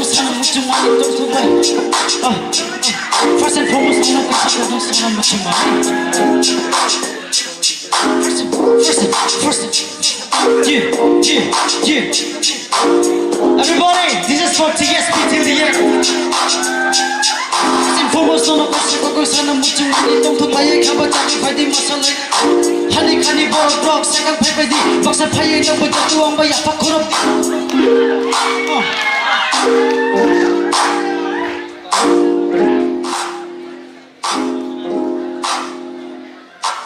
하고 사는 묵증만이 똥통만 First and foremost 넌 나까지 사는 묵증만이 First Yeah Everybody, this is for TSP till the end First and foremost 넌 나까지 사는 묵증만이 똥통만이 가봐자기 발디 마살래 하니 버럭 생각 팔팔디 박살 파이에 넘어져 뚜왕바 야파 코럽디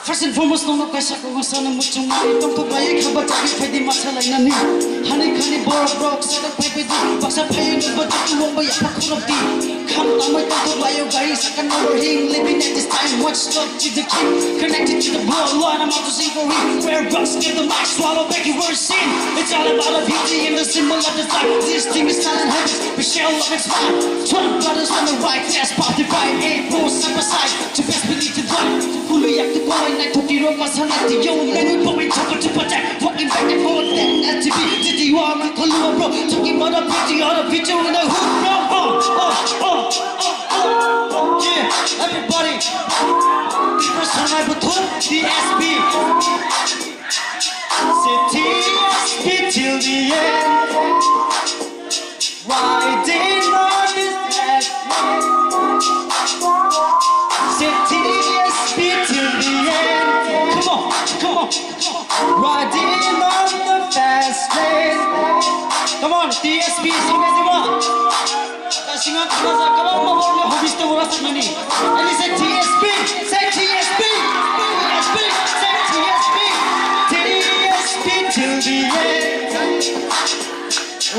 First and foremost 넌 나까지 사는 묵증만이 똥통만이 가봐자기 발디 마살래 나니 하니 버럭 생각 팔팔디 박살 파이에 넘어져 뚜왕바 야파 코럽디 Come on, my God, by your guys, I can never hang. Living at this time, much love to the king. Connected to the bloodline, I'm out to sing for him. Where rocks give the mic, swallow back your words in. It's all about a beauty and the symbol of the life. This thing is silent habits, we share love and smile. 12 brothers on the right, that's Spotify. 8 rows side by side, to best believe the light. Fully up to go and I told you, my son, like the young man, we're going to protect. Walking back and forth, that to be. Did you all the color, bro? Talking about a beauty or a picture in the hood, bro. Yeah, everybody. First night TSP. TSP till the end. Riding on this last TSP till the end. Come on. Riding on the fast lane. Come on, TSP, sing it. Singa kaza kama mahorlo hobis to wala sanani and he said TSP say TSP till the end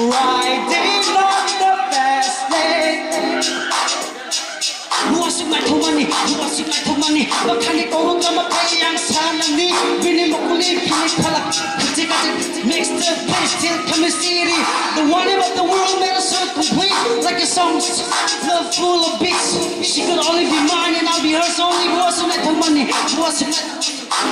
riding on the fast lane 무엇을 말통하니 막하니 꼬운가 막하니 양산하니 비니 먹고니 비니 팔라 그때까지 makes the place till coming city the one about the world made us so complete like a song love full of beats she could only be mine and I'll be hers only 무엇을 말통하니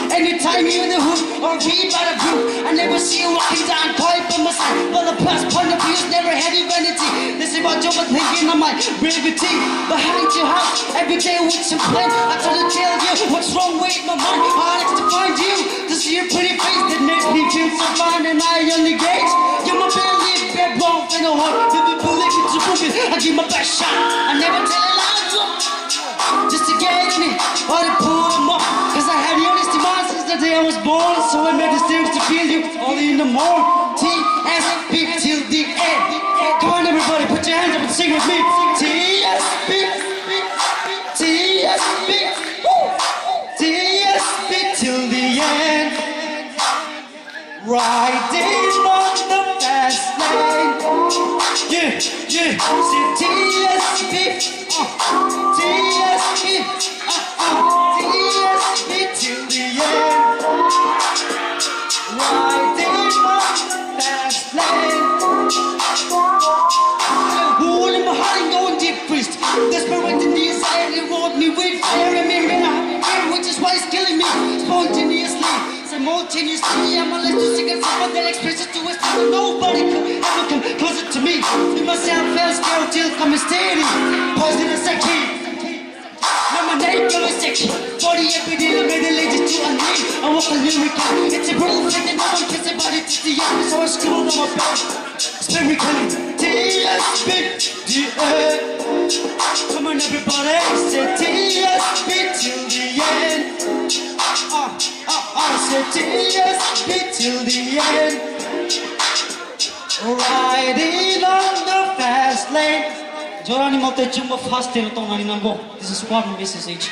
anytime you in the hood or be by the group I never see you walking down quiet by my side but the past point of views never heavy vanity this is about your thinking of my brevity behind your house every day with some plan I try to tell you what's wrong with my mind hard to find you to see your pretty face that makes me feel so fine and I only gauge you're my belly bad wrong in the heart baby believe it to prove it I give my best shot I never tell a lie just to get in it or to pull them up cause I had the honesty mind since the day I was born so I made the steps to feel you only in the morning TSP till the end come on everybody put your hands up and sing with me TSP till the end riding on the fast lane yeah TSP till the end riding on the fast lane wool in my heart going deep freezed desperate in the desire it wrote me with fear and me which is why it's killing me spontaneously simultaneously I'm a little sick of someone that expresses to us but nobody could ever come closer to me in myself felt scared till coming steady poison and psyche now my name is sick body every day I made it lazy to unleash I walk a lyrical it's a brutal thing and no one cares about it to the end so I screwed on my back spiritually TSP the end come on everybody say TSP till the end say TSP till the end riding on the fast lane 저라니 못해 좀 더 파스트로 똥 많이 남고 This is Squadron VSH